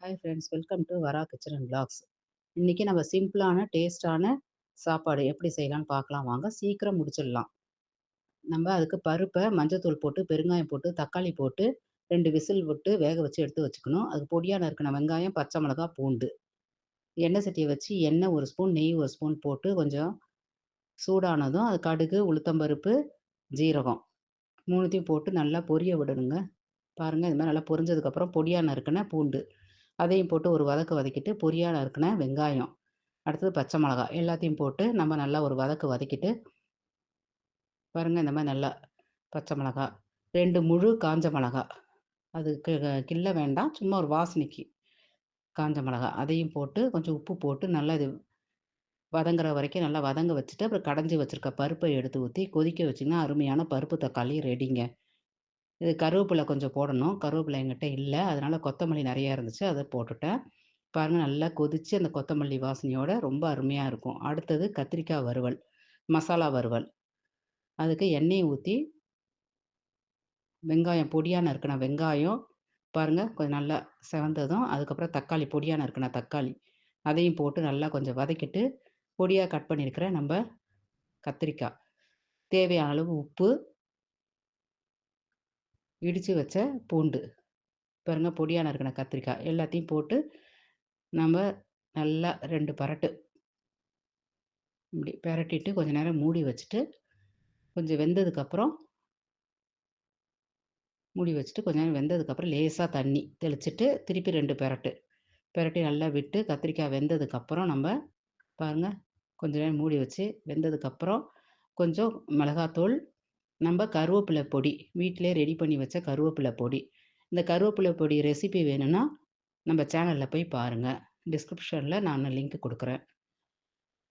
Hi friends, welcome to வரா kitchen and vlogs. இன்னைக்கு நம்ம சிம்பிளான டேஸ்டான சாப்பாடு எப்படி செய்யலாம்னு பார்க்கலாம் வாங்க. சீக்கிரம் முடிச்சிடலாம். நம்ம அதுக்கு பருப்பை மஞ்சத்தூள் போட்டு பெருங்காயம் போட்டு தக்காளி போட்டு 2 விசில் விட்டு வேக வச்சு எடுத்து வச்சுக்கணும். அதுக்கு பொடியாக நறுக்கின வெங்காயம், பச்சை மிளகாய், பூண்டு. எண்ணெய் சட்டியை வச்சு எண்ணெய் 1 ஸ்பூன், நெய் 1 ஸ்பூன் போட்டு கொஞ்சம் சூடானதும் அது கடுகு, உளுத்தம்பருப்பு, ஜீரகம் 3த்தையும் போட்டு நல்லா பொரிய விடணுங்க. பாருங்க, இது மாதிரி நல்லா பொரிஞ்சதுக்கப்புறம் பொடியாக நறுக்கின பூண்டு அதையும் போட்டு ஒரு வதக்கு வதக்கிட்டு, பொரியா நறுக்குன வெங்காயம், அடுத்தது பச்சை மிளகாய் எல்லாத்தையும் போட்டு நம்ம நல்லா ஒரு வதக்கு வதக்கிட்டு, பாருங்க இந்த மாரி நல்லா பச்சை மிளகாய், 2 முழு காஞ்ச மிளகாய், அது கிள்ள வேண்டாம். சும்மா ஒரு வாசனைக்கு காஞ்ச மிளகாய். அதையும் போட்டு கொஞ்சம் உப்பு போட்டு நல்லா இது வதங்குற வரைக்கும் நல்லா வதங்க வச்சுட்டு, அப்புறம் கடைஞ்சு வச்சிருக்க பருப்பை எடுத்து ஊத்தி கொதிக்க வச்சீங்கன்னா, அருமையான பருப்பு தக்காளி ரெடிங்க. இது கருவேப்பிலை கொஞ்சம் போடணும். கருவேப்பிலை என்கிட்ட இல்ல. அதனால கொத்தமல்லி நெறையா இருந்துச்சு. அத போட்டுட்டேன். பாருங்க நல்லா கொதிச்சு அந்த கொத்தமல்லி வாசனையோட ரொம்ப அருமையா இருக்கும். அடுத்தது கத்திரிக்காய் வறுவல், மசாலா வறுவல். அதுக்கு எண்ணெய ஊத்தி வெங்காயம் பொடியா நறுக்குன வெங்காயம், பாருங்க கொஞ்சம் நல்லா செவந்ததும், அதுக்கப்புறம் தக்காளி பொடியா நறுக்குன தக்காளி, அதையும் போட்டு நல்லா கொஞ்சம் வதக்கிட்டு, பொடியா கட் பண்ணியிருக்கிற நம்ப கத்திரிக்காய், தேவையான அளவு உப்பு, இடிச்சு வச்ச பூண்டு, பாருங்க பொடியா நறுக்குன கத்திரிக்காய் எல்லாத்தையும் போட்டு நம்ம நல்லா 2 பெரட்டு இப்படி பெரட்டிட்டு கொஞ்ச நேரம் மூடி வச்சுட்டு, கொஞ்சம் வெந்ததுக்கப்புறம் மூடி வச்சுட்டு கொஞ்ச நேரம் வெந்ததுக்கப்புறம் லேசா தண்ணி தெளிச்சுட்டு, திருப்பி 2 பெரட்டு. பெரட்டி நல்லா விட்டு கத்திரிக்காய் வெந்ததுக்கப்புறம் நம்ப பாருங்க, கொஞ்ச நேரம் மூடி வச்சு வெந்ததுக்கப்புறம் கொஞ்சம் மிளகாத்தூள், நம்ப கருவேப்பிலை பொடி, வீட்டிலேயே ரெடி பண்ணி வச்ச கருவேப்பிலை பொடி. இந்த கருவேப்பிலை பொடி ரெசிபி வேணும்னா, நம்ப சேனல்ல போய் பாருங்க. டிஸ்கிரிப்ஷன்ல நான் லிங்க் குடுக்குறேன்.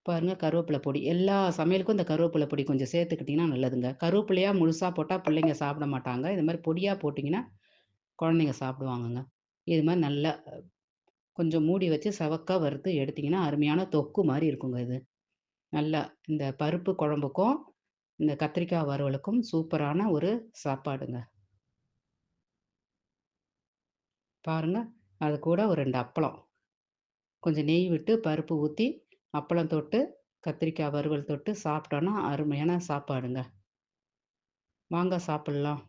பாருங்க கருவேப்பிலை பொடி. எல்லா சமையலுக்கும் இந்த கருவேப்பிலை பொடி கொஞ்சம் சேர்த்துக்கிட்டீங்கன்னா நல்லதுங்க. கருவேப்பிலையா முழுசா போட்டா பிள்ளைங்க சாப்பிட மாட்டாங்க. இது மாரி பொடியா போட்டீங்கன்னா, குழந்தைங்க சாப்பிடுவாங்கங்க. இது மாரி நல்லா கொஞ்சம் மூடி வச்சு செவக்கா வறுத்து எடுத்தீங்கன்னா, அருமையான தொக்கு மாரி இருக்குங்க இது. நல்லா இந்த பருப்பு குழம்புக்கும், இந்த கத்திரிக்காய் வறுவலுக்கும் சூப்பரான ஒரு சாப்பாடுங்க. பாருங்க, அது கூட ஒரு 2 அப்பளம். கொஞ்சம் நெய் விட்டு பருப்பு ஊத்தி, அப்பளம் தொட்டு, கத்திரிக்காய் வறுவல் தொட்டு சாப்பிட்டோன்னா, அருமையான சாப்பாடுங்க. வாங்க சாப்பிடலாம்.